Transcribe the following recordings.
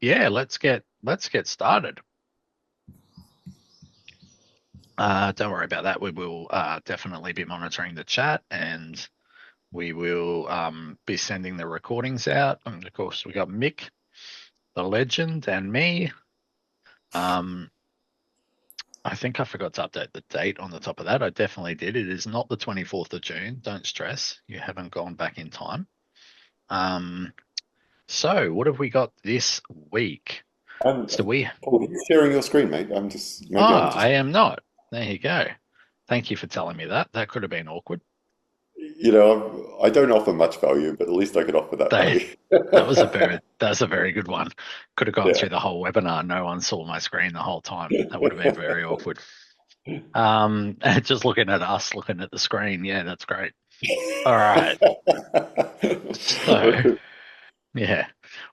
Yeah, let's get started. Don't worry about that. We will definitely be monitoring the chat, and we will be sending the recordings out. And of course, we got Mick, the legend, and me. Um, I think I forgot to update the date on the top of that. I definitely did. It is not the 24th of June. Don't stress. You haven't gone back in time. Um, so what have we got this week? Um, So we Paul, are you sharing your screen, mate? Maybe I'm I just, am not. There you go. Thank you for telling me that. That could have been awkward. I don't offer much value, but at least I could offer that They value. that's a very good one. Could have gone Yeah. through the whole webinar. No one saw my screen the whole time. That would have been very awkward. Just looking at us, looking at the screen. Yeah, that's great. All right. So yeah,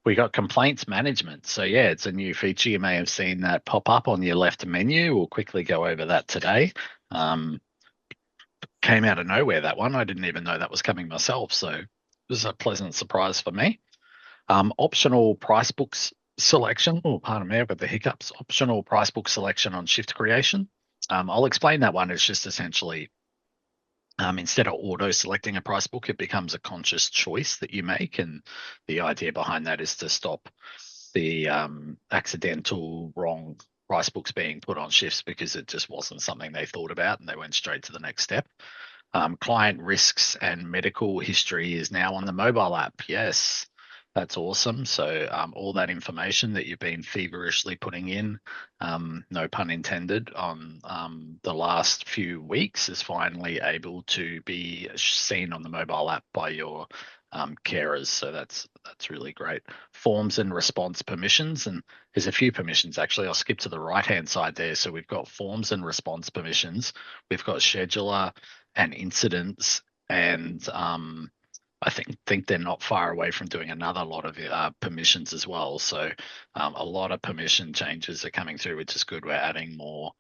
we got complaints management. So yeah, it's a new feature. You may have seen that pop up on your left menu. We'll quickly go over that today. Um, Came out of nowhere, that one. I didn't even know that was coming myself. So it was a pleasant surprise for me. Optional price books selection. Oh, pardon me, I've got the hiccups. Optional price book selection on shift creation. I'll explain that one. It's just essentially instead of auto selecting a price book, it becomes a conscious choice that you make. And the idea behind that is to stop the accidental wrong price books being put on shifts because it just wasn't something they thought about and they went straight to the next step. Client risks and medical history is now on the mobile app. Yes, that's awesome. So all that information that you've been feverishly putting in, no pun intended, on the last few weeks is finally able to be seen on the mobile app by your carers. So that's really great. Forms and response permissions, and there's a few permissions actually. I'll skip to the right hand side there. So we've got forms and response permissions. We've got scheduler and incidents, and I think they're not far away from doing another lot of permissions as well. So a lot of permission changes are coming through, which is good. We're adding more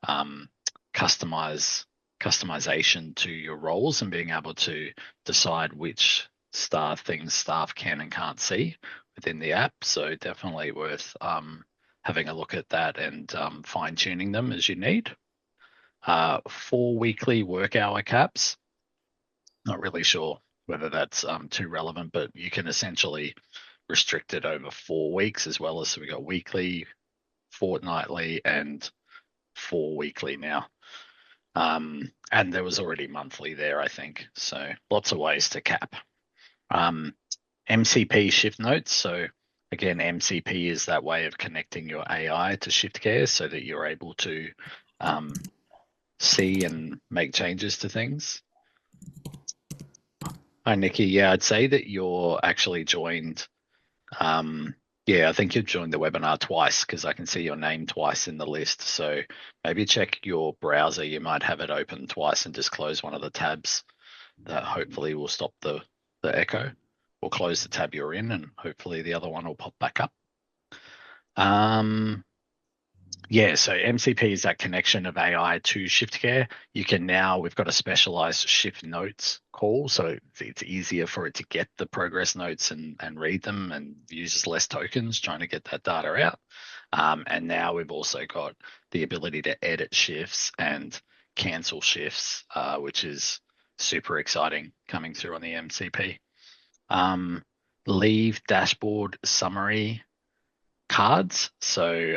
um, customize customization to your roles and being able to decide which staff can and can't see within the app. So definitely worth having a look at that and fine tuning them as you need. 4 weekly work hour caps. Not really sure whether that's too relevant, but you can essentially restrict it over 4 weeks as well as so we got weekly, fortnightly, and 4 weekly now. And there was already monthly there, I think. So lots of ways to cap. Um, MCP shift notes. So again, MCP is that way of connecting your AI to ShiftCare so that you're able to um, see and make changes to things. Hi, Nikki. Yeah, I'd say that you're actually joined. Um, yeah, I think you've joined the webinar twice because I can see your name twice in the list. So maybe check your browser. You might have it open twice and just close one of the tabs. That hopefully will stop the echo, or close the tab you're in, and hopefully the other one will pop back up. Um, Yeah, so MCP is that connection of AI to ShiftCare. We've got a specialized Shift Notes call, so it's easier for it to get the progress notes and read them and uses less tokens trying to get that data out. And now we've also got the ability to edit shifts and cancel shifts, which is super exciting coming through on the MCP. Um, Leave dashboard summary cards. So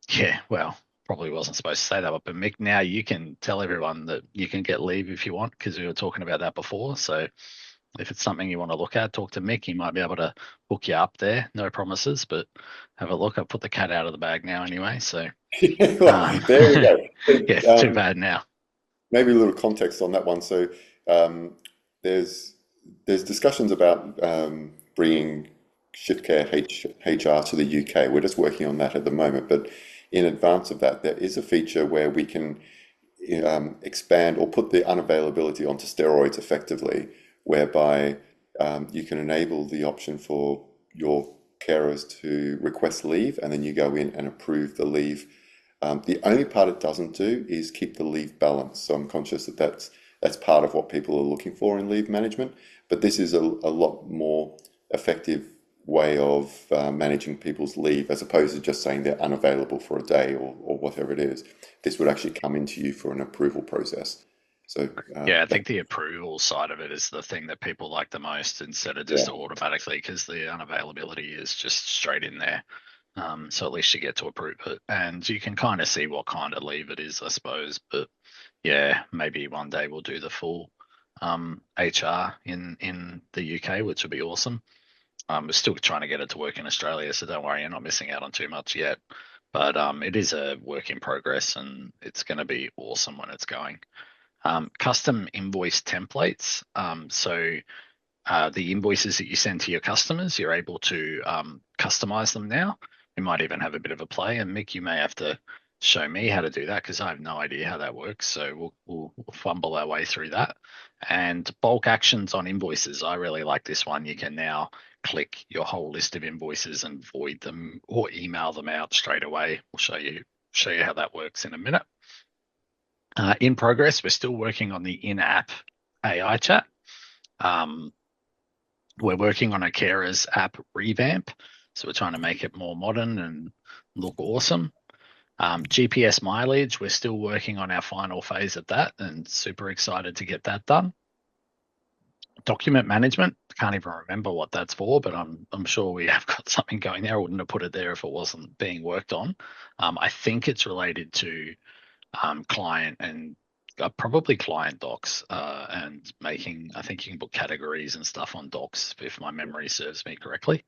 yeah, well, probably wasn't supposed to say that, but Mick, now you can tell everyone that you can get leave if you want because we were talking about that before. So if it's something you want to look at, talk to Mick. He might be able to hook you up there. No promises, but have a look. I've put the cat out of the bag now anyway. So Well, um, there we go. yeah, So, too bad now. maybe a little context on that one. So, um, there's there's discussions about bringing ShiftCare HR to the UK. We're just working on that at the moment, but in advance of that, there is a feature where we can expand or put the unavailability onto steroids effectively, whereby you can enable the option for your carers to request leave, and then you go in and approve the leave. The only part it doesn't do is keep the leave balance. So I'm conscious that that's part of what people are looking for in leave management. But this is a lot more effective way of managing people's leave, as opposed to just saying they're unavailable for a day or whatever it is. This would actually come into you for an approval process. So Yeah, I that, think the approval side of it is the thing that people like the most instead of yeah, just automatically, because the unavailability is just straight in there. So at least you get to approve it, and you can kind of see what kind of leave it is, I suppose. But yeah, maybe one day we'll do the full HR in the UK, which would be awesome. We're still trying to get it to work in Australia, so don't worry, you're not missing out on too much yet. But it is a work in progress, and it's going to be awesome when it's going. Custom invoice templates. The invoices that you send to your customers, you're able to customize them now. We might even have a bit of a play, and Mick, you may have to show me how to do that because I have no idea how that works. So we'll fumble our way through that. And bulk actions on invoices. I really like this one. You can now click your whole list of invoices and void them or email them out straight away. We'll show you how that works in a minute. In progress, we're still working on the in-app AI chat. Um, we're working on a carers app revamp, so we're trying to make it more modern and look awesome. GPS mileage, we're still working on our final phase of that, and super excited to get that done. Document management, can't even remember what that's for, but I'm sure we have got something going there. I wouldn't have put it there if it wasn't being worked on. I think it's related to client and probably client docs and making, I think you can put categories and stuff on docs if my memory serves me correctly.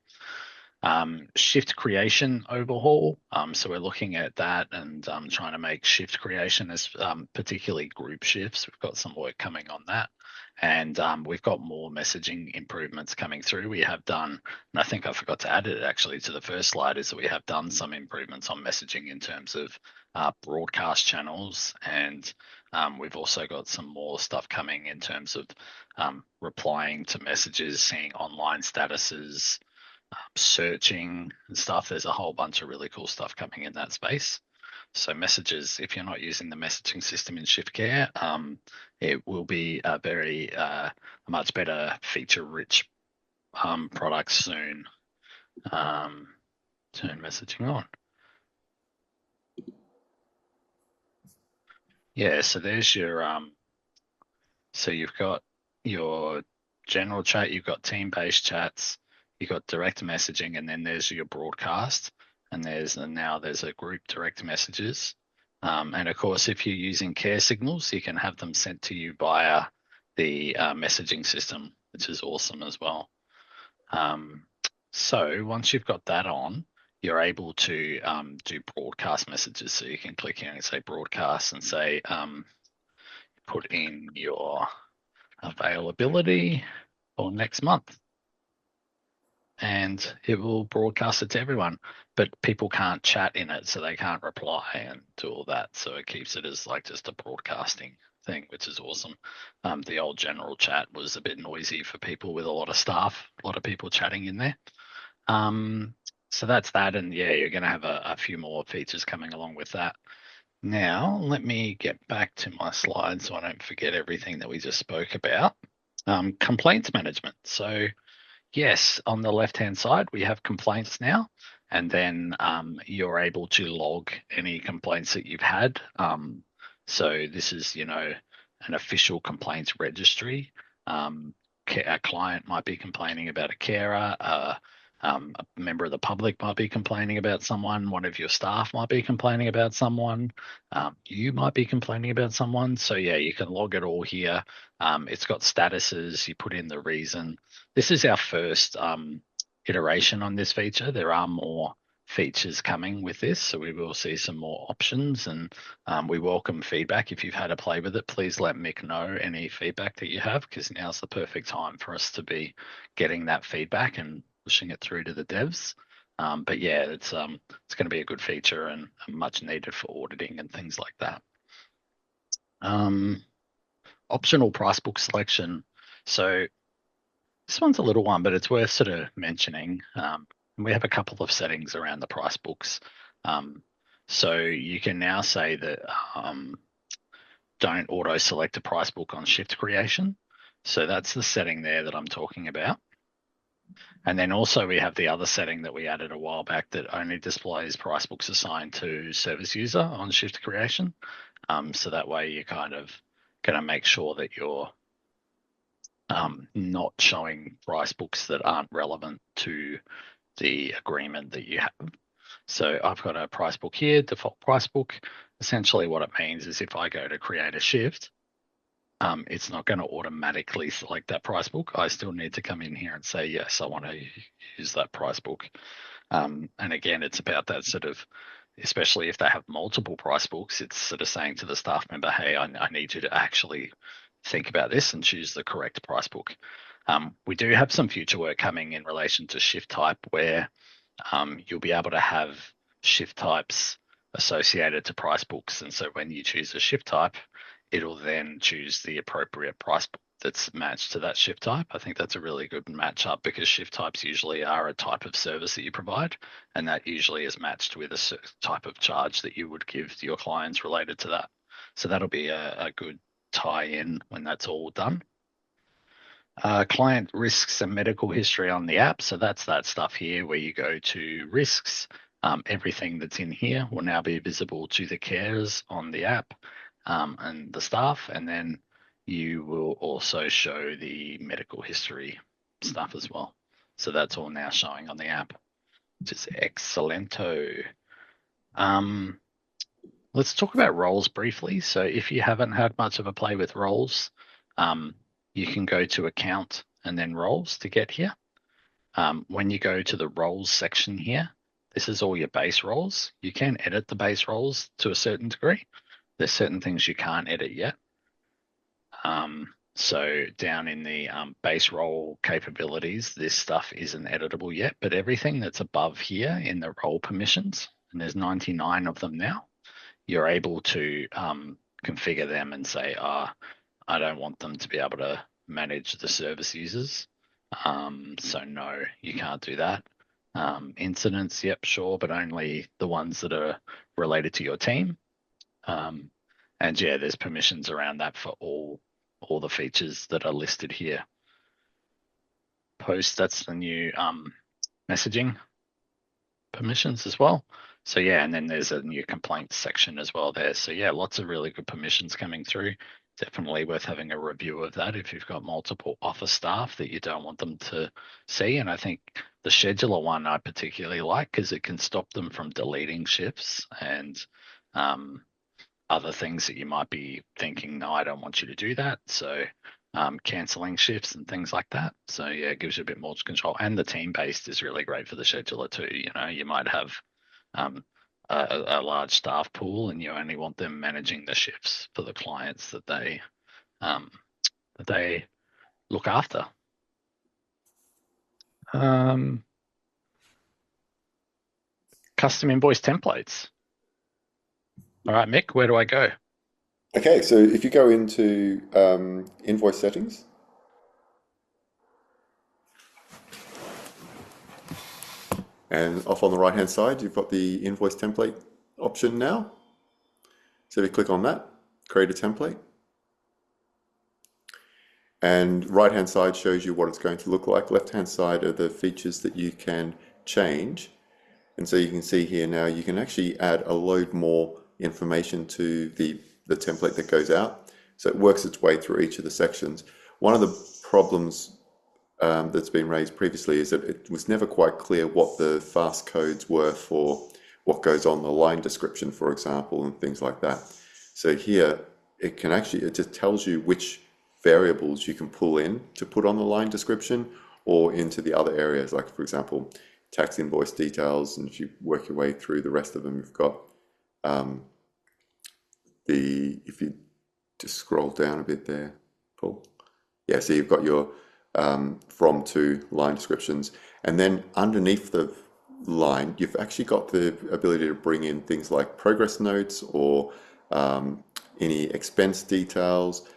Shift creation overhaul. So we're looking at that and trying to make shift creation as particularly group shifts. We've got some work coming on that. And we've got more messaging improvements coming through. We have done, and I think I forgot to add it actually to the first slide, is that we have done some improvements on messaging in terms of broadcast channels. And we've also got some more stuff coming in terms of replying to messages, seeing online statuses, searching and stuff. There's a whole bunch of really cool stuff coming in that space. So messages, if you're not using the messaging system in ShiftCare, it will be a very much better feature-rich product soon. Turn messaging on. Yeah, so there's your so you've got your general chat, you've got team-based chats, you've got direct messaging, and then there's your broadcast, and now there's a group direct messages. And of course, if you're using care signals, you can have them sent to you via the messaging system, which is awesome as well. So once you've got that on, you're able to do broadcast messages. So you can click here and say broadcast and say, put in your availability for next month, and it will broadcast it to everyone. But people can't chat in it, so they can't reply and do all that. So it keeps it as like just a broadcasting thing, which is awesome. The old general chat was a bit noisy for people with a lot of staff, a lot of people chatting in there. So that's that, and yeah, you're going to have a few more features coming along with that. Now, let me get back to my slides so I don't forget everything that we just spoke about. Complaints management. So, yes, on the left-hand side, we have complaints now, and then you're able to log any complaints that you've had. So this is, an official complaints registry. A client might be complaining about a carer. A member of the public might be complaining about someone. One of your staff might be complaining about someone. You might be complaining about someone. So yeah, you can log it all here. It's got statuses. You put in the reason. This is our first iteration on this feature. There are more features coming with this, so we will see some more options, and we welcome feedback. If you've had a play with it, please let Mick know any feedback that you have, because now's the perfect time for us to be getting that feedback and pushing it through to the devs. But yeah, it's going to be a good feature and much needed for auditing and things like that. Optional price book selection. So this one's a little one, but it's worth sort of mentioning. We have a couple of settings around the price books. So you can now say that don't auto select a price book on shift creation. So that's the setting there that I'm talking about. And then also we have the other setting that we added a while back that only displays price books assigned to service user on shift creation. So that way you're kind of going to make sure that you're not showing price books that aren't relevant to the agreement that you have. So I've got a price book here, default price book. Essentially what it means is if I go to create a shift, it's not going to automatically select that price book. I still need to come in here and say, yes, I want to use that price book. And again, it's about that sort of, especially if they have multiple price books, it's sort of saying to the staff member, hey, I need you to actually think about this and choose the correct price book. We do have some future work coming in relation to shift type where you'll be able to have shift types associated to price books. And so when you choose a shift type, it'll then choose the appropriate price book that's matched to that shift type. I think that's a really good match up because shift types usually are a type of service that you provide, and that usually is matched with a type of charge that you would give to your clients related to that. So that'll be a good tie in when that's all done. Client risks and medical history on the app. So that's that stuff here where you go to risks. Everything that's in here will now be visible to the carers on the app and the staff. And then you will also show the medical history stuff as well. So that's all now showing on the app, which is excellento. Um, let's talk about roles briefly. So if you haven't had much of a play with roles, um, you can go to account and then roles to get here. When you go to the roles section here, this is all your base roles. You can edit the base roles to a certain degree. There's certain things you can't edit yet. So down in the base role capabilities, this stuff isn't editable yet, but everything that's above here in the role permissions, and there's 99 of them now, you're able to configure them and say, I don't want them to be able to manage the service users. So no, you can't do that. Incidents, yep, sure, but only the ones that are related to your team. And yeah, there's permissions around that for all the features that are listed here. Post, that's the new messaging permissions as well. So yeah, and then there's a new complaints section as well there. So yeah, lots of really good permissions coming through. Definitely worth having a review of that if you've got multiple office staff that you don't want them to see. And I think the scheduler one I particularly like because it can stop them from deleting shifts and other things that you might be thinking, no, I don't want you to do that. So cancelling shifts and things like that. So yeah, it gives you a bit more control. And the team-based is really great for the scheduler too. You know, you might have a large staff pool and you only want them managing the shifts for the clients that they look after. Custom invoice templates. All right, Mick, where do I go? Okay, so if you go into invoice settings, and off on the right hand side, you've got the invoice template option now. So if you click on that, create a template. And right hand side shows you what it's going to look like. Left hand side are the features that you can change. And so you can see here now, you can actually add a load more information to the template that goes out. So it works its way through each of the sections. One of the problems that's been raised previously is that it was never quite clear what the fast codes were for what goes on the line description, for example, and things like that. So here, it just tells you which variables you can pull in to put on the line description or into the other areas, like for example, tax invoice details, and if you work your way through the rest of them, you've got if you just scroll down a bit there, Paul. Yeah, so you've got your from to line descriptions, and then underneath the line, you've actually got the ability to bring in things like progress notes or any expense details,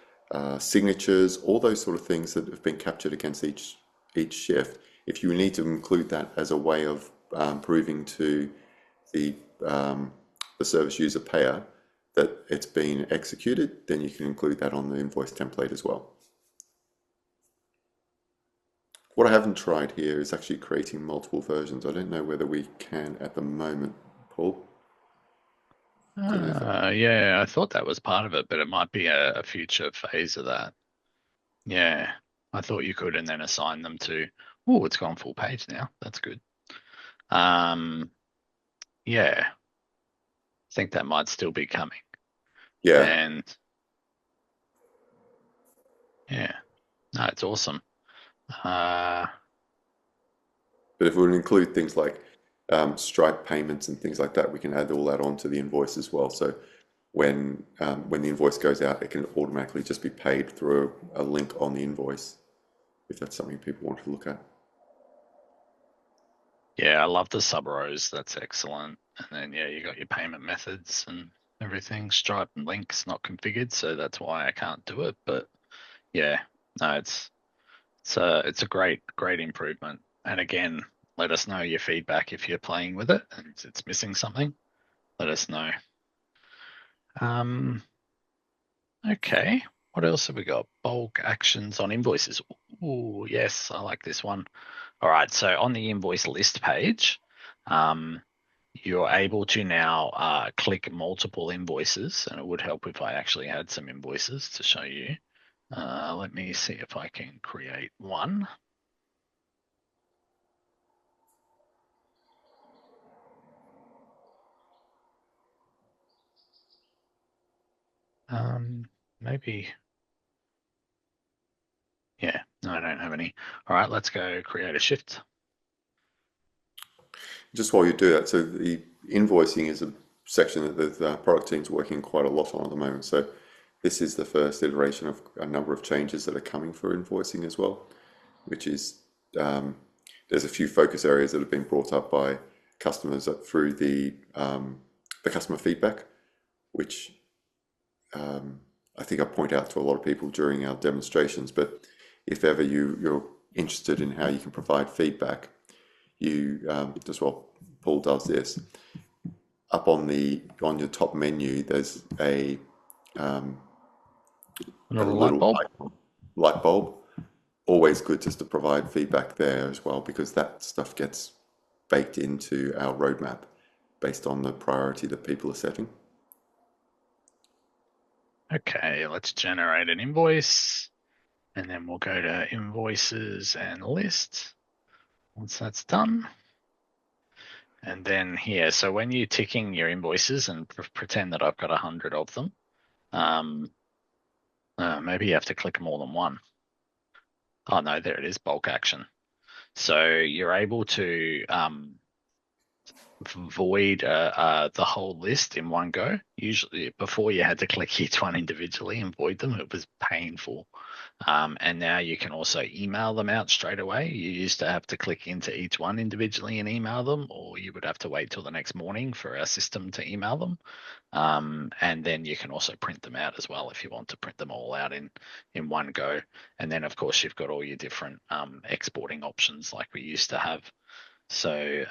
signatures, all those sort of things that have been captured against each shift. If you need to include that as a way of proving to the service user payer that it's been executed, then you can include that on the invoice template as well. What I haven't tried here is actually creating multiple versions. I don't know whether we can at the moment, Paul. Don't know if that. Yeah, I thought that was part of it, but it might be a future phase of that. Yeah, I thought you could, and then assign them to. Oh, it's gone full page now. That's good. Um, yeah, I think that might still be coming. Yeah, And yeah, no, it's awesome. Uh, but if we would include things like Stripe payments and things like that, we can add all that onto the invoice as well. So when the invoice goes out, it can automatically just be paid through a link on the invoice, if that's something people want to look at. yeah, I love the sub rows. That's excellent. And then yeah, you got your payment methods and everything. Stripe and links not configured, so that's why I can't do it. But yeah, no, it's a great improvement. And again, let us know your feedback if you're playing with it and it's missing something. Let us know. Um, okay. What else have we got? Bulk actions on invoices. Oh, yes, I like this one. All right, so on the invoice list page, um, you're able to now click multiple invoices, and it would help if I actually had some invoices to show you. Let me see if I can create one. Maybe, yeah, no, I don't have any. All right, let's go create a shift. Just while you do that, so the invoicing is a section that the product team's working quite a lot on at the moment. So this is the first iteration of a number of changes that are coming for invoicing as well, which is there's a few focus areas that have been brought up by customers through the customer feedback, which I think I point out to a lot of people during our demonstrations. But if ever you're interested in how you can provide feedback, you just well, Paul does this. Up on your top menu, there's A a little light little bulb. light bulb. Always good just to provide feedback there as well, because that stuff gets baked into our roadmap based on the priority that people are setting. Okay, let's generate an invoice, and then we'll go to invoices and list. Once that's done, and then here, so when you're ticking your invoices and pretend that I've got 100 of them, um, maybe you have to click more than one. Oh no, there it is, bulk action. So you're able to void the whole list in one go. Usually, before you had to click each one individually and void them, it was painful. And now you can also email them out straight away. You used to have to click into each one individually and email them, or you would have to wait till the next morning for our system to email them. And then you can also print them out as well if you want to print them all out in one go. And then of course you've got all your different exporting options like we used to have. So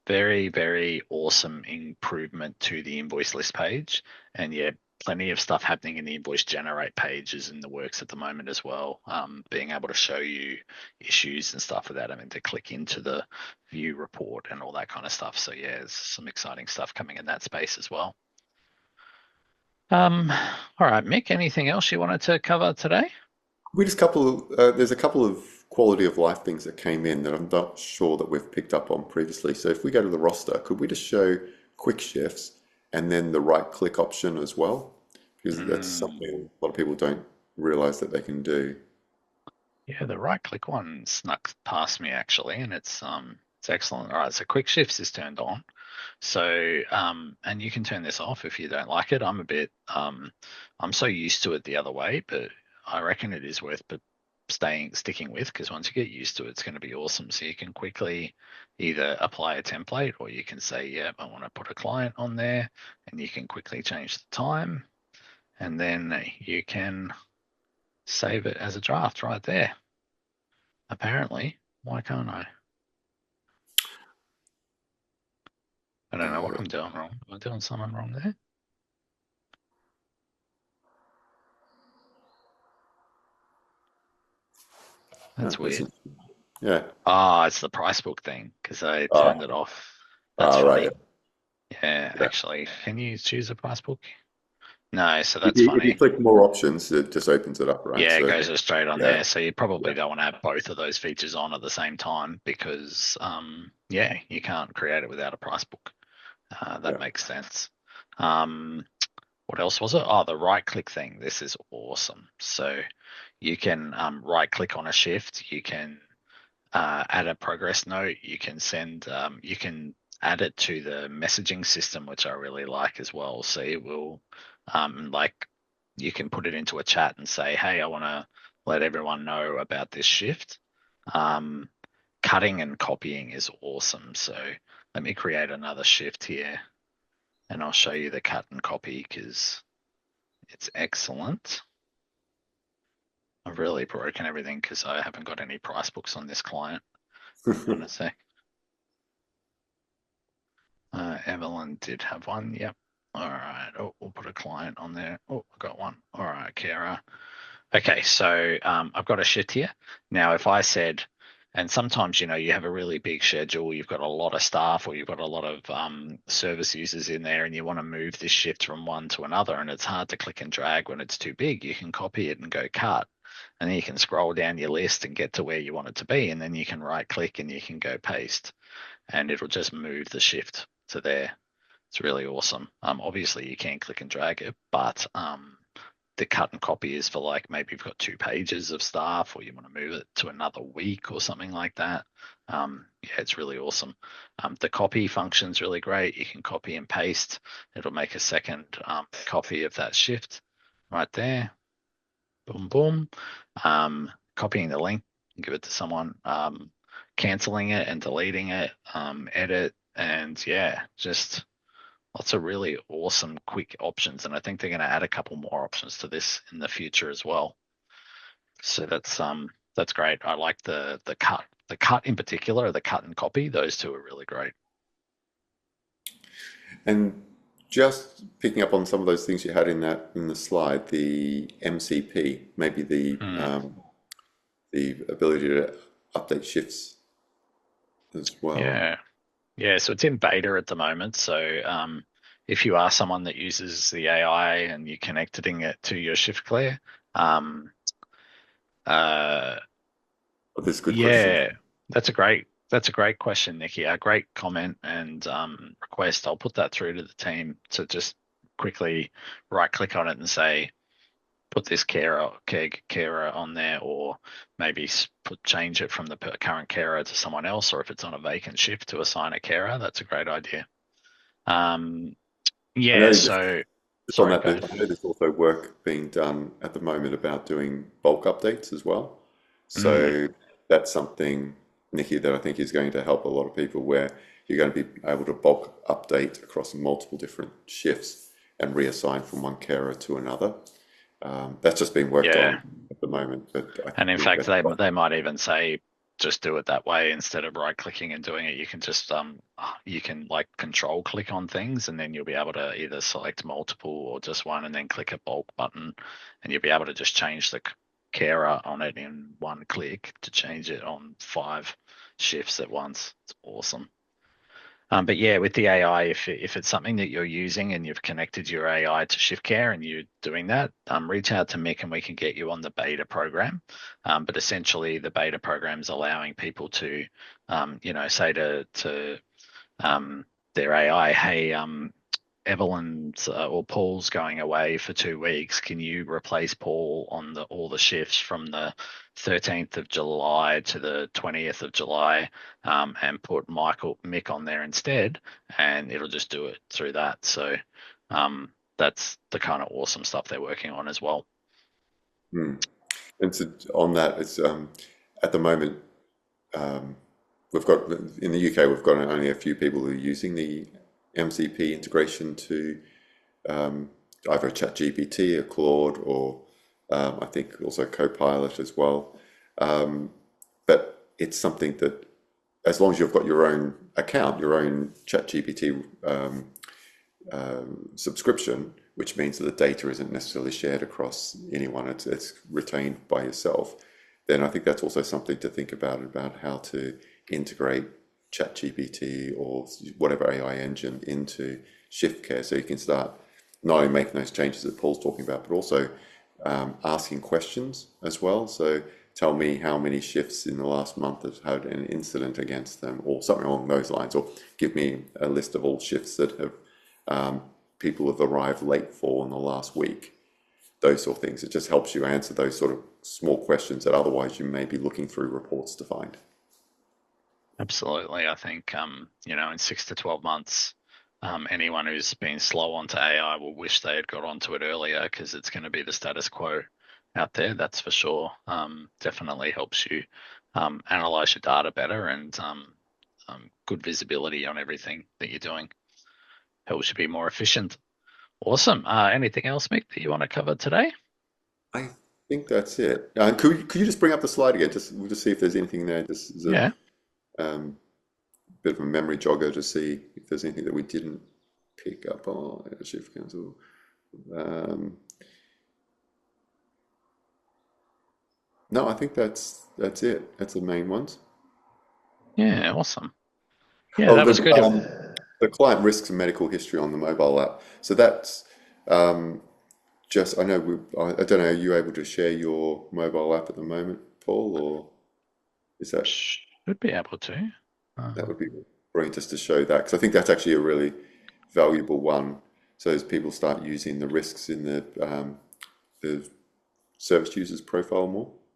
very awesome improvement to the invoice list page. And yeah, plenty of stuff happening in the invoice generate page is in the works at the moment as well. Being able to show you issues and stuff without having to click into the view report and all that kind of stuff. So yeah, there's some exciting stuff coming in that space as well. All right, Mick, anything else you wanted to cover today? We just there's a couple of quality of life things that came in that I'm not sure that we've picked up on previously. So if we go to the roster, could we just show quick shifts and then the right click option as well? Because that's something a lot of people don't realize that they can do. Yeah, the right click one snuck past me actually, and it's excellent. All right, so quick shifts is turned on. So and you can turn this off if you don't like it. I'm so used to it the other way, but I reckon it is worth sticking with because once you get used to it, it's going to be awesome. So you can quickly either apply a template or you can say, yeah, I want to put a client on there, and you can quickly change the time, and then you can save it as a draft right there. Apparently, why can't I? I don't know what I'm doing wrong. Am I doing something wrong there? That's That's weird. interesting. Yeah. Ah, it's the price book thing because I Ah, turned it off. That's right. funny. Yeah, Yeah. actually, can you choose a price book? No, so If that's you funny. click more options, it just opens it up, right? Yeah, it So goes straight on yeah, there. So you probably yeah, don't want to have both of those features on at the same time because, yeah, you can't create it without a price book. That yeah. makes sense. Um, what else was it? Oh, the right click thing. This is awesome. So you can right click on a shift. You can add a progress note. You can send, you can add it to the messaging system, which I really like as well. So it will, like, you can put it into a chat and say, hey, I want to let everyone know about this shift. Um, Cutting and copying is awesome. So let me create another shift here and I'll show you the cut and copy because it's excellent. I've really broken everything because I haven't got any price books on this client. Hang on a sec. Evelyn did have one. Yep. All right. Oh, we'll put a client on there. Oh, I got one. All right, Kara. Okay, so I've got a shift here. Now, if I said, and sometimes, you have a really big schedule, you've got a lot of staff or you've got a lot of service users in there and you want to move this shift from one to another and it's hard to click and drag when it's too big, you can copy it and go cut. And then you can scroll down your list and get to where you want it to be. And then you can right click and you can go paste and it'll just move the shift to there. It's really awesome. Obviously you can click and drag it, but the cut and copy is for like maybe you've got 2 pages of stuff or you want to move it to another week or something like that. Yeah, it's really awesome. The copy function's really great. You can copy and paste. It'll make a second copy of that shift right there. Boom, boom. Copying the link, give it to someone. Canceling it and deleting it. Edit, and yeah, just lots of really awesome quick options. And I think they're going to add a couple more options to this in the future as well. So that's great. I like the cut in particular, the cut and copy. Those two are really great. And just picking up on some of those things you had in the slide, the MCP, maybe Mm, the ability to update shifts as well. yeah. Yeah, so it's in beta at the moment. So if you are someone that uses the AI and you're connecting it to your ShiftCare, um, uh, But this is a good question. yeah, that's a great question, Nikki. A great comment and request. I'll put that through to the team to just quickly right click on it and say put this carer on there, or maybe change it from the current carer to someone else, or if it's on a vacant shift to assign a carer. That's a great idea. Um, I yeah. know So just on sorry, that, go ahead. I know there's also work being done at the moment about doing bulk updates as well. Mm, So that's something, Nikki, that I think is going to help a lot of people where you're going to be able to bulk update across multiple different shifts and reassign from one carer to another. That's just being worked yeah. on at the moment, but I And think in we'll fact, get. they might even say just do it that way instead of right clicking and doing it. You can just you can like control click on things, and then you'll be able to either select multiple or just one, and then click a bulk button, and you'll be able to just change the carer on it in one click to change it on 5 shifts at once. It's awesome. But yeah, with the AI, if it's something that you're using and you've connected your AI to ShiftCare and you're doing that, reach out to Mick and we can get you on the beta program. But essentially, the beta program is allowing people to, say to um, their AI, hey, Evelyn's or Paul's going away for 2 weeks. Can you replace Paul on all the shifts from the 13th of July to the 20th of July, and put Mick on there instead, and it'll just do it through that. So that's the kind of awesome stuff they're working on as well. Hmm. And so on that, it's at the moment um, we've got in the UK we've got only a few people who are using the MCP integration to either a ChatGPT, a Claude, or I think also Copilot as well. But it's something that, as long as you've got your own account, your own ChatGPT subscription, which means that the data isn't necessarily shared across anyone, it's retained by yourself, then I think that's also something to think about how to integrate ChatGPT or whatever AI engine into ShiftCare, so you can start not only making those changes that Paul's talking about, but also asking questions as well. So tell me how many shifts in the last month have had an incident against them, or something along those lines, or give me a list of all shifts that have people have arrived late for in the last week. Those sort of things. It just helps you answer those sort of small questions that otherwise you may be looking through reports to find. Absolutely. I think, in 6 to 12 months, anyone who's been slow onto AI will wish they had got onto it earlier because it's going to be the status quo out there. That's for sure. Definitely helps you analyze your data better and good visibility on everything that you're doing. Helps you be more efficient. Awesome. Anything else, Mick, that you want to cover today? I think that's it. Could you just bring up the slide again? We'll just see if there's anything there. Just as a Yeah. bit of a memory jogger to see if there's anything that we didn't pick up on. Shift cancel. No, I think that's it. That's the main ones. Yeah. Awesome. Yeah, Oh, that was good. the client risks and medical history on the mobile app. So that's just, I know I don't know, are you able to share your mobile app at the moment, Paul, or is Should be able to. that would Um, be brilliant just to show that, because I think that's actually a really valuable one. So as people start using the risks in the service users profile more. of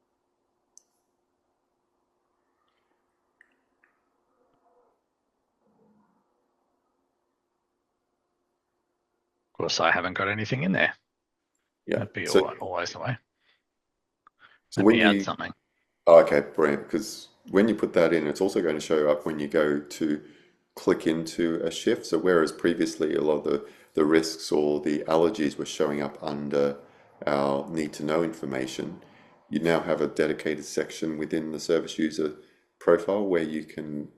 course, I haven't got anything in there. Yeah. That'd be So always the way. so Let when me add you something. oh, okay, brilliant. Because when you put that in, it's also going to show up when you go to click into a shift. So whereas previously a lot of the risks or the allergies were showing up under our need to know information, you now have a dedicated section within the service user profile where you can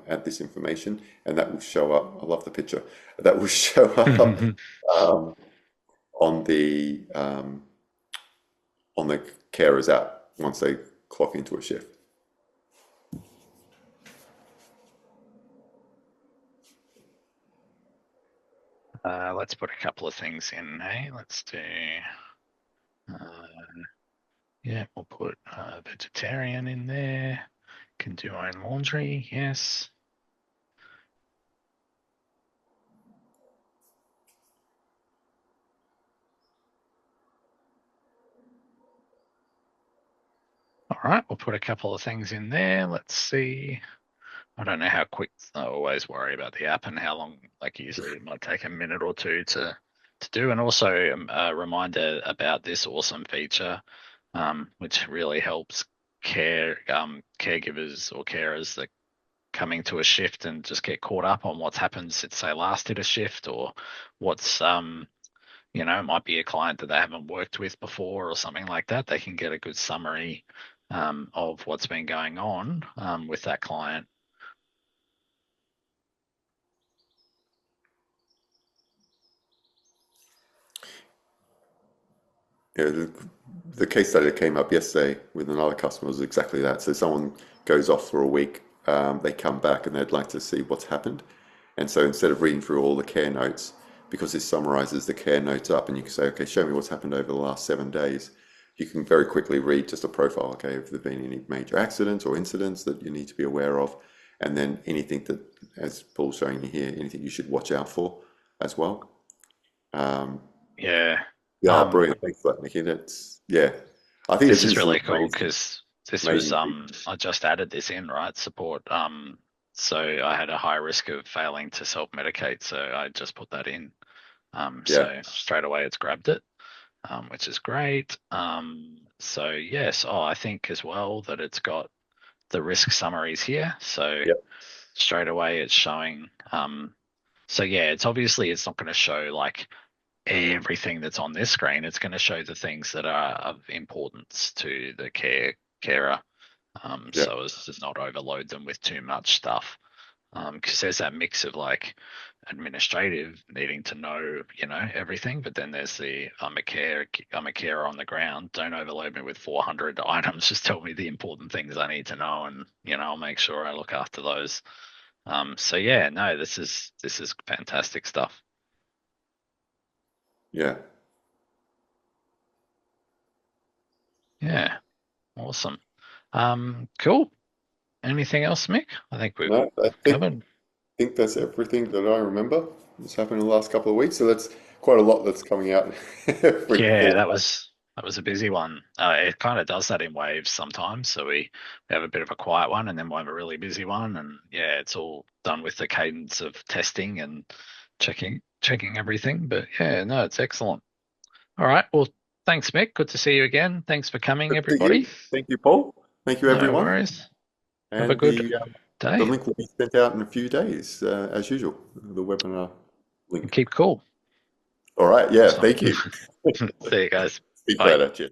add this information, and that will show up. I love the picture. That will show up um, on the carers app once they clock into a shift. Let's put a couple of things in. Hey, let's do. Uh, yeah, we'll put vegetarian in there. Can do own laundry. Yes. All right, we'll put a couple of things in there. Let's see. I don't know how quick. I always worry about the app and how long. Like usually, it might take a minute or two to do. And also a reminder about this awesome feature, which really helps caregivers or carers that coming to a shift and just get caught up on what's happened since they last did a shift, or what's it might be a client that they haven't worked with before or something like that. They can get a good summary of what's been going on with that client. Yeah, the case study that came up yesterday with another customer was exactly that. So someone goes off for a week, they come back and they'd like to see what's happened. And so instead of reading through all the care notes, because this summarizes the care notes up, and you can say, okay, show me what's happened over the last 7 days, you can very quickly read just a profile. Okay, have there been any major accidents or incidents that you need to be aware of? And then anything that, as Paul's showing you here, anything you should watch out for as well. Yeah. Yeah, brilliant. Thanks for that, Nikki. Yeah. I think This this is is an really cool because this was amazing feature. I just added this in, right? Support. So I had a high risk of failing to self-medicate, so I just put that in. Yeah. So straight away it's grabbed it, which is great. So yes, I think as well that it's got the risk summaries here. So Yep. straight away it's showing. So yeah, it's not going to show like everything that's on this screen. It's going to show the things that are of importance to the carer, Yeah. so as to not overload them with too much stuff. because there's that mix of like administrative needing to know, everything, but then there's the I'm a carer on the ground. Don't overload me with 400 items. Just tell me the important things I need to know, and I'll make sure I look after those. So yeah, no, this is fantastic stuff. Yeah. Yeah, awesome. Cool. Anything else, Mick? I think we've No, I covered. think that's everything that I remember that's happened in the last couple of weeks. So that's quite a lot that's coming out every Yeah, fortnight. that was a busy one. It kind of does that in waves sometimes. So we have a bit of a quiet one, and then we'll have a really busy one, and yeah, it's all done with the cadence of testing and checking everything. But yeah, no, it's excellent. All right, well, thanks, Mick. Good to see you again. Thanks for coming, Good to everybody. you. Thank you, Paul. Thank you, No everyone. worries. Have a And good the day link will be sent out in a few days, as usual, the webinar and link. keep cool. All right. Yeah. Awesome. Thank you. See you guys. Speak Bye. later. Cheers.